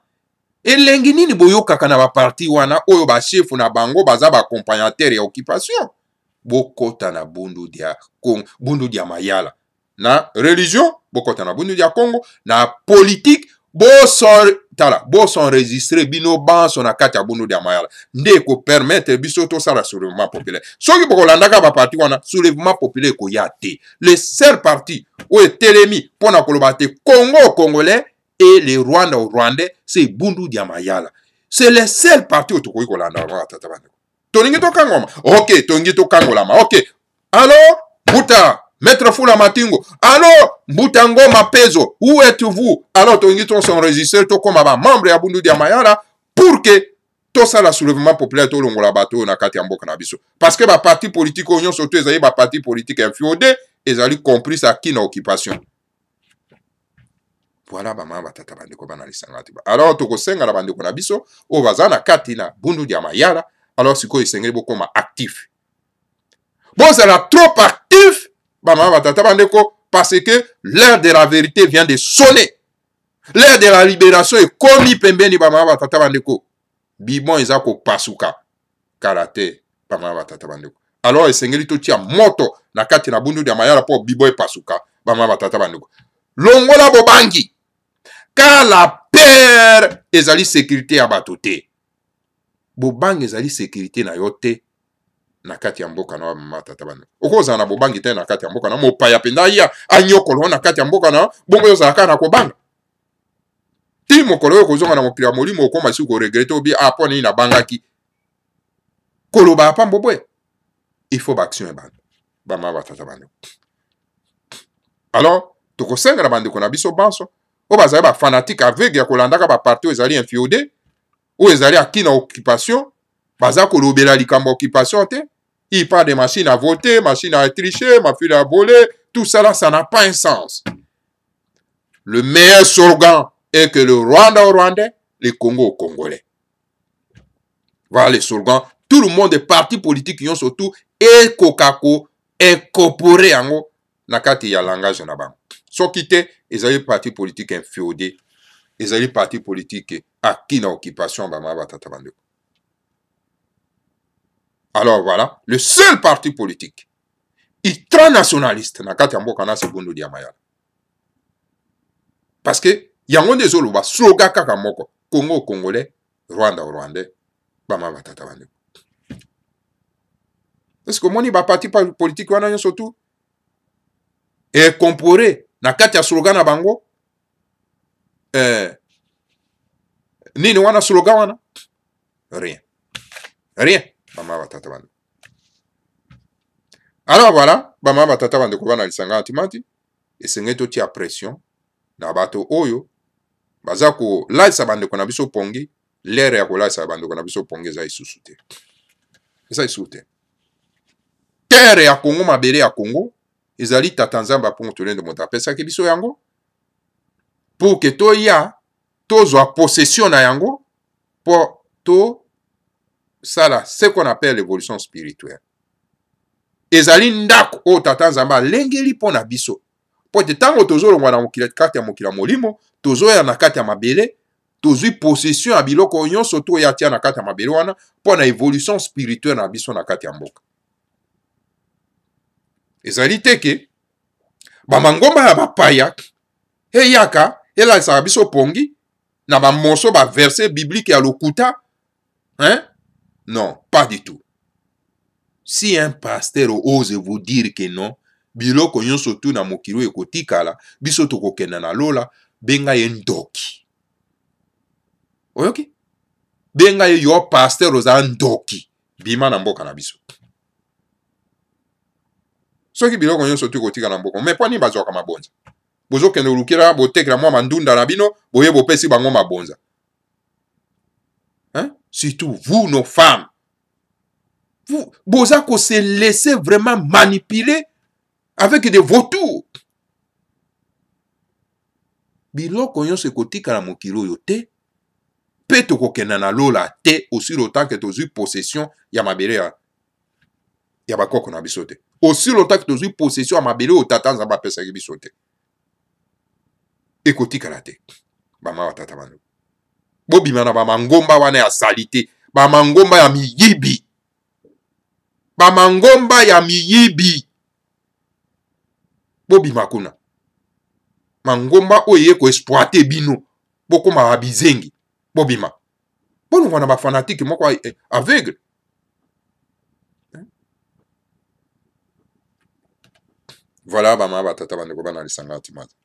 B: Elengi nini boyokaka na ba parti wana oyo ba chef na bango baza ba accompagnateur ya occupation. Bokota na bundu dia Congo, bundu dia mayala. Na religion bokota na bundu dia Congo, na politique bo sont enregistrés bino banso na kati ya bundu dia mayala nde ko permettre biso to sala soulèvement populaire soki bokolandaka ba parti wana soulèvement populaire ko yate le seul parti ou etelemi pona koloba te Congo congolais et le Rwanda au rwandais c'est bundu dia mayala c'est le seul parti to ko kolanda wa tata bande toningi to kangoma OK toningi to kangolama OK alors buta Maître Fula Matingo, alors, Mbutango Mapezo, où êtes-vous? Alors, ton sont enregistrés comme membre ya Bundu dia Mayala pour que tout ça, le soulèvement populaire, tout le monde bateau na kati ambo kanabiso. Parce que ba parti politique, on surtout les ba parti politique inféodé, ils ont compris ça qui na occupation. Voilà, ba mama tata bande ko bana lisangati ba. Alors, to ko senga la bande ko nabiso, o bazana kati na Bundu dia Mayala, alors siko isengeli boko ma actif. Bon, ça la trop actif. Parce que l'heure de la vérité vient de sonner. L'heure de la libération est commis pembeni bama batata bandeko. Bibon ezako pasuka. Karate bama batata bandeko. Alors esengeli to tia moto na kati na bundu dia mayala po bibo e pasuka bama batata bandeko. Longola bobangi. Car la peur ezali sécurité ya batote. Bobangi ezali sécurité na yote. Na kati ya mboka na mama tata bana okoza na bobangi te na kati ya mboka na mopaya penda ya anyokolo na kati ya mboka na bongo yo zaka na kobanga ti mokolo oyo kozonga na mokili ya molimo okoma si koregrete obi apo nini nabangaki koloba apa mbobwe il faut baaction ebanda bamama batata bandeko. Alors tokosengela bandeko na biso banso oyo bazali bafanatike aveugle ya kolandaka baparti oyo ezali inféodé oyo ezali aki na occupation baza kolobela likambo ya occupation te. Il parle de machines à voter, machines à tricher, machines à voler, tout ça là, ça n'a pas un sens. Le meilleur slogan est que le Rwanda au Rwandais, le Congo au Congolais. Voilà le slogan. Tout le monde, des partis politiques qui ont surtout et Kokako incorporé en nakati ya langage na bango. So kite, ils ont parti politique inféodé, ils ont parti politique acquis na occupation bama batata bandeko. Alors voilà, le seul parti politique ultranationaliste nakati ya mboka na segundu dia mayala. Parce que yango ndezolo ba slogan kaka moko Congo congolais, Rwanda rwandais, bama batata bandeko. Est-ce que moni ba parti politique wana nyo surtout et comporé nakati ya slogan na bango nini wana slogan wana? Rien. Rien. Bama batata bandeko. Alors voilà, bama batata bandeko bana lisanga antimati esengeli totia pression na bato oyo baza kolalisa bandeko na biso pongi, lere ya kolalisa bandeko na biso pongi eza lisusu te. Eza lisusu te. Terre ya Congo, mabele ya Congo ezali tata nzambe mpo tolende moto apesaki biso yango pour que toya tozwa possession na yango pour to sala ce qu'on appelle l'évolution spirituelle. Ezali ndako o tata nzambe alengeli mpo na biso po te tango tozolongwa na mokili kati ya mokili molimo tozoya na kati ya mabele tozwi possession ya biloko nyonso to ya tia na kati ya mabele wana mpo na évolution spirituelle na biso na kati ya mboka. Ezali teke bamangomba ya bapaya eyaka elalisaka biso pongi na bamoso verset biblique ya lokuta, hein? Non, pas du tout. Si un pasteur ose vous dire que non, biloko nyonso tu na mokilo ekotikala, biso tokokenda na lola, benga ye ndoki. Oyoki? Benga ye yo pasteur oza ndoki. Bima na mboka na biso. Soki biloko nyonso tu ekotikala na mboka, mais poni bazwaka mabonza. Bozokende olukira botekela mwa mandunda na bino, boye bopesi bango mabonza. Hein? Surtout vous, nos femmes. Vous avez se laisser vraiment manipuler avec des vautours. Biloko nyonso ekotika na mokili oyo te, pe tokokenda na lola te aussi longtemps que tozwi possession ya mabele ya bakoko na biso te. Aussi longtemps que tozwi possession ya mabele oyo tata nzambe apesaki biso te. Ekotikala te. Bama batata bano. Bobima na bamangomba wana ya salite, bamangomba ya miyibi. Bamangomba ya miyibi. Bobima kuna. Mangomba oye ko exploiter bino. Bokoma babizengi. Bobima. Bono wana ba fanatique moko aveugle. Voilà bama batata bandeko bana lisanga timata.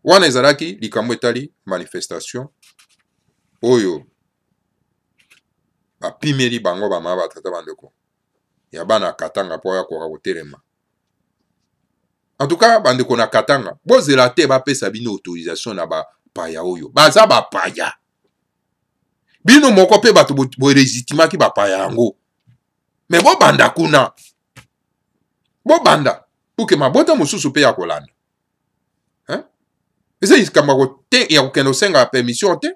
B: Wana ezalaki likambo etali manifestation oyo bapimeli bango bama batata bandeko ya bana Katanga po ya koka kotelema. En tout cas bandeko na Katanga bozela te bapesa bino autorisation na bapaya oyo baza bapaya bino moko pe bato bolegitimaki bapaya yango me bobanda kuna bobanda puke mabota mosusu pe ya kolanda. Eza ikambo te ya kokende osenga permission te.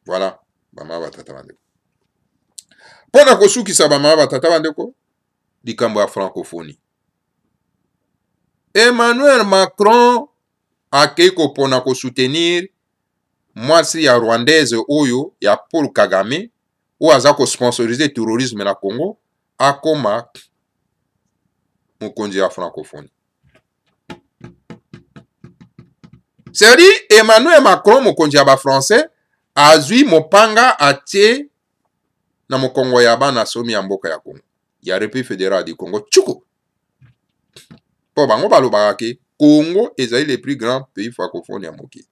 B: Voilà bama batata bandeko. Pona kosukisa bama batata bandeko likambo ya francophonie. Emmanuel Macron akei kopona kosoutenir mwasi ya rwandaise oyo ya Paul Kagame oyo aza kosponsorize terrorisme na Congo akoma mokonzi ya francophonie. C'est-à-dire Emmanuel Macron mokonzi ya ba français azwi mopanga atie na mokongo ya bana somi ya mboka ya Congo ya République fédérale du Congo chuku po bango balobaka ke Congo ezali le plus grand pays francophone ya mokili.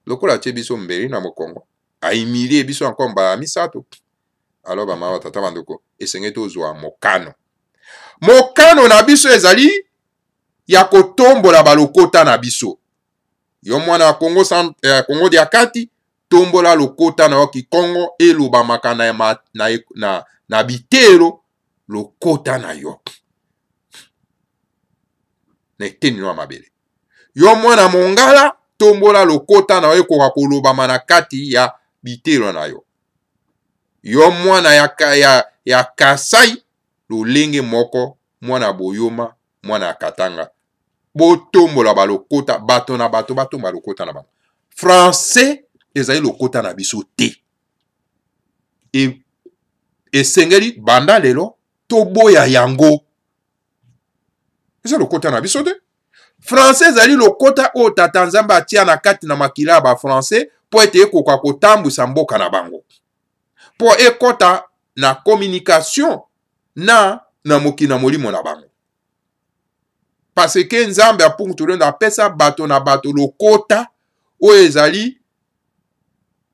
B: Lokola tie biso mbeli na mokongo aimilie biso encore mbala misato. Alors bamama tata bandeko esengeli tozwa mokano. Mokano na biso ezali ya kotombola balokota na biso. Yo mwana ya Congo Congo dia kati tombola lokota na yo Kikongo elobamaka na bitelo lokota na yo. Na eteni no mabele. Yo mwana mongala tombola lokota na yo ekoka kolobama na kati ya bitelo na yo. Yo mwana ya Kasai lolenge moko mwana boyoma mwana ya Katanga botombola balokota bato na bato batomba lokota na bato. Français ezali lokota na biso te. Esengeli banda lelo toboya yango. Eza lokota na biso te. Français ezali lokota o tata nzambe atia na kati na makila ba français po ete ekoka kotambusa mboka na bango. Po ekota na communication na mokili na molimo na bango. Parce que nzambe apungu tulendo apesa bato na bato lokota o ezali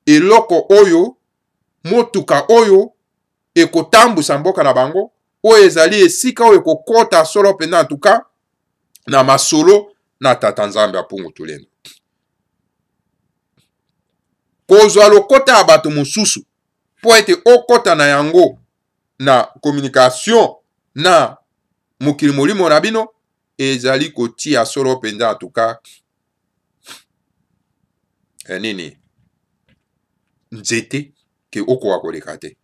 B: eloko oyo motuka oyo ekotambusa mboka na bango o ezali esika oyo ekokota solo pena tuka na masolo na tata nzambe apungu tulendo. Kozwa lokota ya bato mosusu po ete okota na yango na communication na mokili molimo na bino ezali kotia solo penza atuka nini nzete ke okoka koleka te.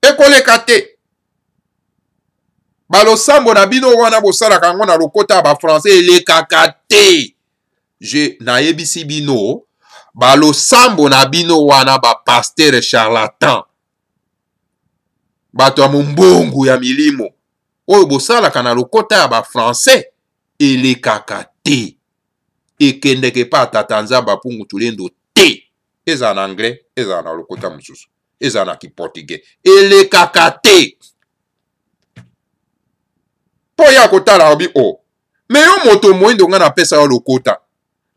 B: Ekoleka te. Balosambo na bino wana bosalaka yango na lokota ba français elekaka te. Je nayebisi bino balosambo na bino wana ba pasteur charlatan. Bato ya mombongu ya milimo oyo bosalaka na lokota ya ba français elekaka te. Ekendeke pa tata nzambe apungu tulendo te. Eza na anglais, eza na lokota mosusu, eza na kiportugais, elekaka te. Po ya kotala obi o. Me yo moto moindo nga na pesa yo lokota.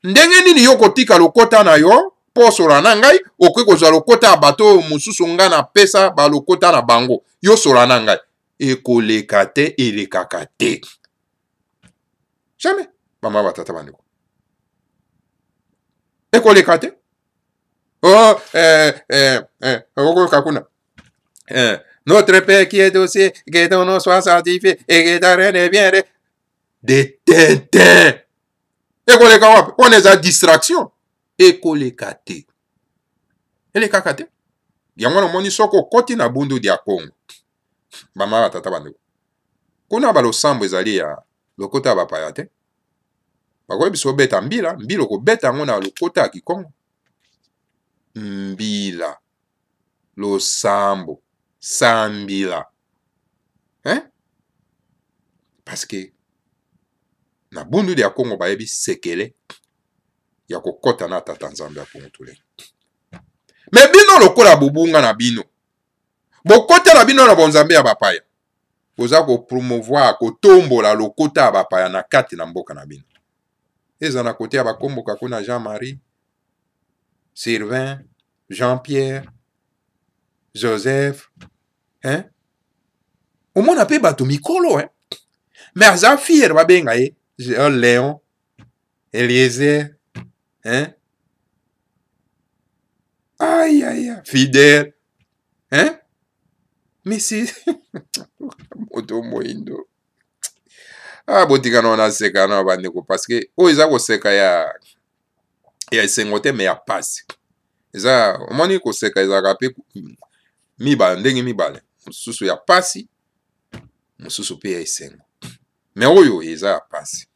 B: Ndenge nini yo kotika lokota na yo po sola na ngai okwe kozwa lokota ya bato mosusu nga na pesa ba lokota na bango. Yo sola na ngai. Ekoleka te, elekaka te. Jamais. Mama batata bandeko. Ekoleka te. Oh, kakuna. Notre Père qui est au ciel, que ton nom soit sanctifié et que ta reine vienne de tintin. Ekoleka wapi? On est à distraction. Ekoleka te. Elekaka te. Yango na moni soko koti na bundu dia Congo. Mama batata bandeko. Kuna balosambo ezali ya lokota bapaya te. Bakoye biso beta mbila, mbilo ko beta ngo na lokota ya Kikongo. Mbila. Losambo. Sambila. Hein? Parce que na bundu dia Congo bayebi sekele ya kokota na tata nzambe apungu tulendo. Me bino lokola bubunga na bino. Bokota na bino na bonzambe ya bapaya. Boza ko promouvoir kotombola lokota ya bapaya na kati na mboka na bino. Eza na kote ya bakomboka kuna Jean-Marie, Sylvain, Jean-Pierre, Joseph, hein? Omona pe bato mikolo, hein? Mais aza fier babenga ye, Léon, Eliezer, hein? Aïe aïe aïe, fidèle, hein? Mais c'est moto moindo. Ah, botika na wana seka na bandeko parce que o eza ko seka ya esengote me ya pasi. Eza omoni ko seka eza kape mibale ndenge mibale. Mususu ya pasi, mususu pe ya esengo. Me oyo eza ya pasi.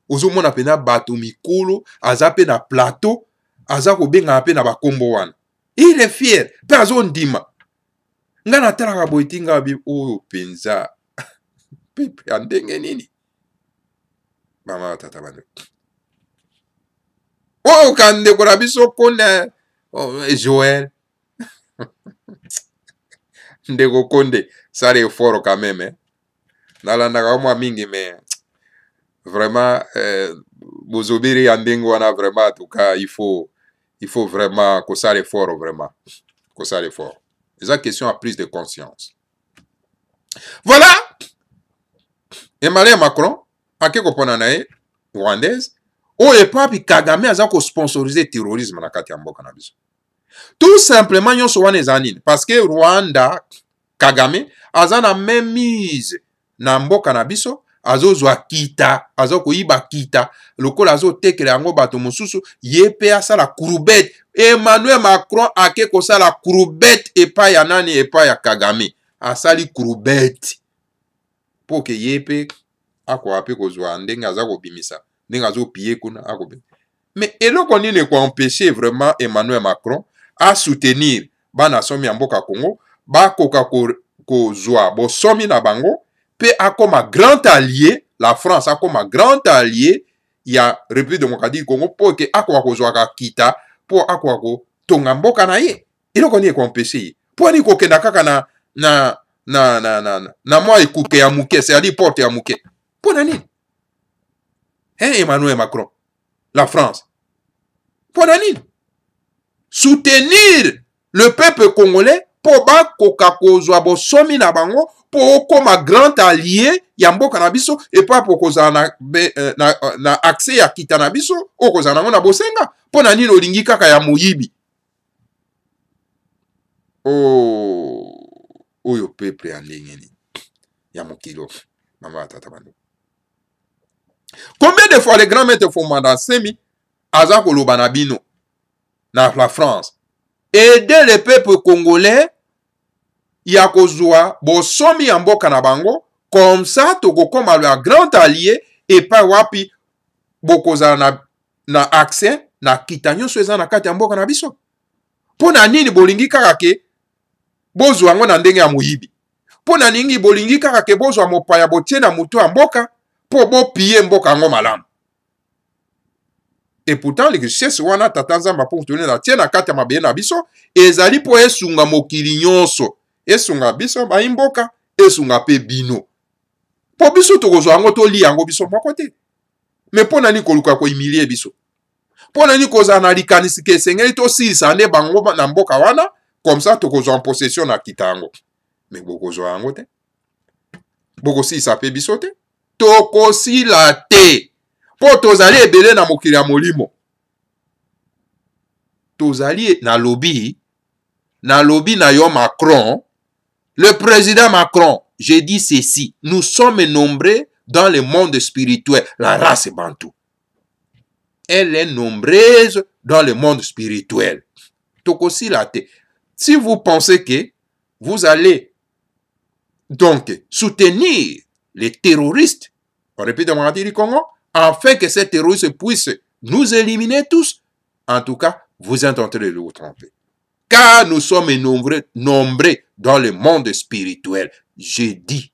B: Ozomona pena bato mikolo, aza pe na plateau, aza ko benga pe na bakombo wana. Il est fier, pe azo ndima. Nga na talaka boitinga bi oyo penza. Pepe andenge nini? Mama tata bande. Oh kande kona biso konde Joël. Ndeko konde sare foro quand même. Nalanda ka mwa mingi me vraiment, Bozobiri Yandengwana, vraiment, en tout cas, il faut vraiment que ça l'effort, vraiment. Que ça l'effort. C'est la question à prise de conscience. Voilà! Emmanuel Macron, ake kopona na ye, rwandaise, oyo epapi Kagame aza ko sponsoriser terrorisme na kati ya mboka na biso. Tout simplement, nyonso wana eza nini? Parce que Rwanda, Kagame, aza na même mise na mboka na biso, azozwa kita, azokoyiba kita, lokola azotekela yango bato mosusu, ye pe asala kurubete. Emmanuel Macron ake kosala kurubete epai ya nani, epai ya Kagame. Asali kurubete. Po ke ye pe akoka pe kozwa ndenge aza kobimisa, ndenge azopiye kuna akobimisa. Mais eloko nini ekoempêcher vraiment Emmanuel Macron à soutenir bana somi ya mboka Congo, bakoka kozwa bosomi na bango, pe akoma grand allié, la France akoma grand allié ya République démocratique du Congo, po ke akoka kozwa ka kita, po akoka kotonga mboka na ye. Eloko nini ekoempêcher ye. Po ni kokenda kaka na mwa ekuke ya muke, c'est-à-dire porte ya muke. Po na nini? Emmanuel Macron, la France. Pour nani? Soutenir le peuple congolais pour ba koka kozwa bosomi na bango pour comme grand allié ya mboka na biso et pas pour kozana na accès ya kita na biso o kozana na bosenga pour nani olingi kaka ya moyibi. Oh oyo peuple ya ndengeni ya mokilo mama tata bando. Combien de fois les grands maîtres Fomanda Semi aza koloba na bino na la France aider le peuple congolais ya kozwa bosomi ya mboka na bango comme ça tokokoma le grand allié et pas wapi bokozala na accès na kita nyonso eza na kati ya mboka na biso. Po na nini bolingi kaka ke bozwa ngo na ndenge ya moyibi? Po na nini bolingi kaka ke bozwa mopaya botie na mutu ya mboka po bopie mboka ngo malamu? Et pourtant, les richesses wana tata nzamba pour tourner la tienne à kati mabe na biso ezali po esunga mokili nyonso, esunga biso ba imboka, esunga pe bino. Po biso tokozwa ngo to li yango biso moko te. Mais po nani koluka ko humilier biso? Po nani koza na likanisi ke sengeli to silisa nde bango na mboka wana comme ça tokozwa en possession na kitango. Mais bokozwa yango te. Boko silisa pe biso te. Tokosila te. Po tozali ebele na mokili ya molimo. Tozali na lobby na yo Macron, le président Macron, j'ai dit ceci, nous sommes nombreux dans le monde spirituel, la race bantou. Elle est nombreuse dans le monde spirituel. Tokosi la te. Si vous pensez que vous allez donc soutenir les terroristes, on répète dans le Congo, afin que ces terroristes puissent nous éliminer tous, en tout cas, vous êtes en train de vous tromper. Car nous sommes nombreux dans le monde spirituel. J'ai dit,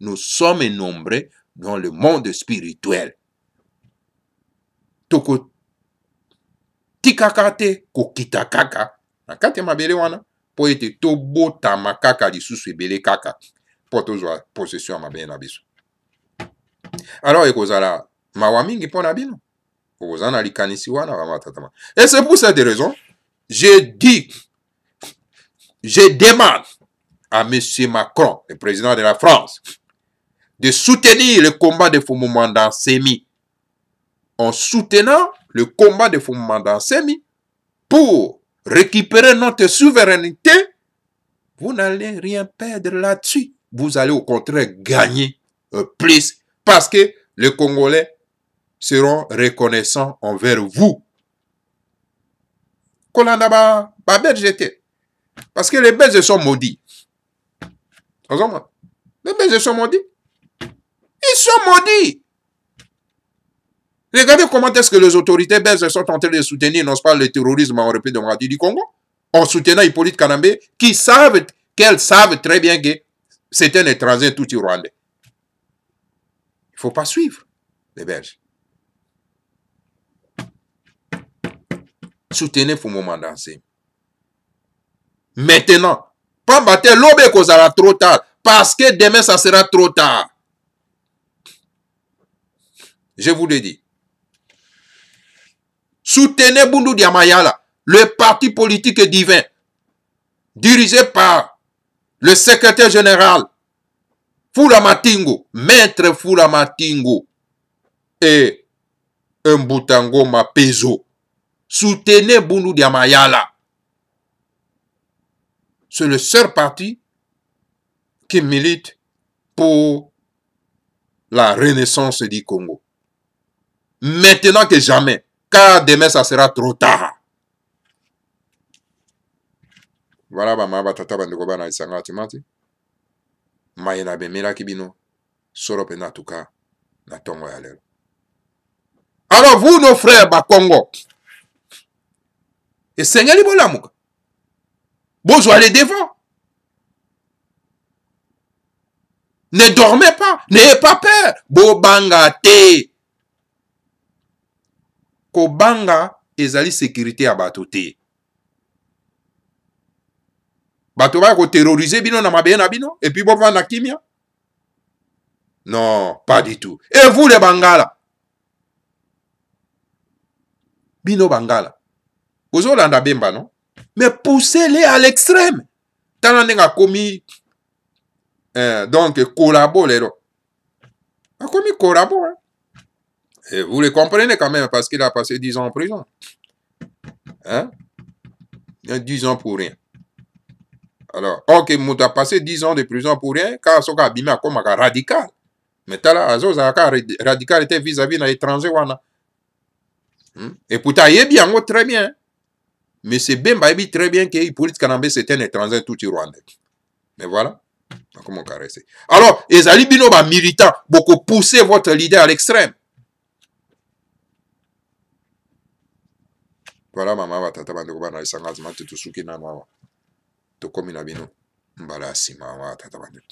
B: nous sommes nombreux dans le monde spirituel. Toko tikakate kokita kaka. Nakate mabele wana, po ete tobota makaka lisusu ebele kaka. Po tozwa possession mabele na biso. Alors, ekozala mawa mingi pona bino. Ekozana likanisi wana vraiment tatama. Et c'est pour cette raison, je demande à M. Macron, le président de la France, de soutenir le combat de Fumumanda Semi. En soutenant le combat de Fumumanda Semi pour récupérer notre souveraineté, vous n'allez rien perdre là-dessus. Vous allez au contraire gagner plus parce que les Congolais seront reconnaissants envers vous. Kolanda ba Belge. Parce que les Belges sont maudits. Les Belges sont maudits. Ils sont maudits. Regardez comment est-ce que les autorités belges sont en train de soutenir, non pas le terrorisme en République démocratique du Congo, en soutenant Hippolyte Kanambe, qu'elles savent très bien que c'est un étranger tout rwandais. Il ne faut pas suivre les Belges. Soutenez Fumumanda Semi. Maintenant, pas battre l'aube qu'on sera trop tard, parce que demain ça sera trop tard. Je vous le dis. Soutenez Boundou Dia Mayala, le parti politique divin, dirigé par le secrétaire général Fula Matingo, maître Fula Matingo et Mboutango Mapezo. Soutenez Boundou Dia Mayala. C'est le seul parti qui milite pour la renaissance du Congo. Maintenant que jamais, car demain ça sera trop tard. Voilà, ma tata bandeko bana isanga timati. Mayena bemela kibino soro pena tuka na tongo ya lelo. Alors vous nos frères Bakongo, et Seigneur bolamuka. Bonjour aller devant. Ne dormez pas, n'ayez pas peur. Bobanga te. Kobanga ezali sécurité à bato te. Bato ba ko terroriser bino na mabe na bino et puis bovan na kimia. Non, pas du tout. Et vous les Bangala? Bino Bangala. Vous Olanda Bemba, non? Mais poussez-les à l'extrême. Tant qu'on a commis donc collabore. A commis collabore. Hein? Et vous le comprenez quand même parce qu'il a passé 10 ans en prison. Hein? 10 ans pour rien. Alors, ok, il a passé 10 ans de prison pour rien, car il a abîmé comme un radical. Mais là, radical était vis-à-vis d'un étranger. Et pourtant, il est bien, très bien. Mais c'est bien, très bien que le politique canambé c'était un étranger tout rwandais. Mais voilà. Comment caresser. Alors, les alibino militants, beaucoup pousser votre leader à l'extrême. Voilà, maman, va tata bande na isanga zimate tusuki na mawa. To komi na bino. Mbala sima wa tata bande.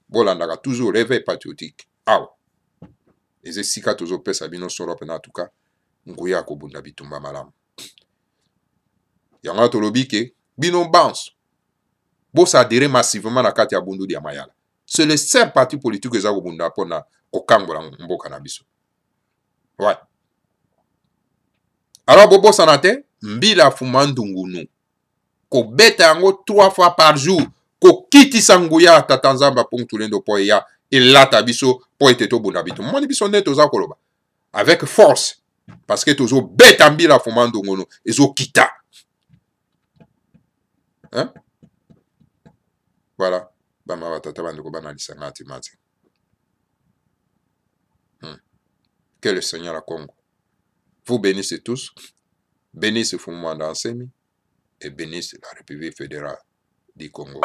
B: Bolanda ka toujours réveil patriotique. Awa. Les esika toujours pesa bino solo pena tuka. Nguya ko bunda bitumba malamu. Yanga tolobi ke bino bounce. Bo s'adhérer massivement na kati ya Boundou Dia Mayala. C'est le seul parti politique que za ko bunda pona ko kangola mboka na biso. Ouais. Alors, Bobo Sanate, Mbila Fumandungunu, ko beta yango 3 fois par jour, ko kiti sanguya tatanzamba pongtulendo poya, et la tabiso po eteto bonabito. Moni biso ne toza koloba. Avec force, parce que tozo beta Mbila Fumandungunu, ezo kita. Hein? Voilà. Bama watata bandeko bana lisangati mati. Que le Seigneur a Congo vous bénissez tous, bénissez Fumanda Nsemi et bénissez la République fédérale du Congo.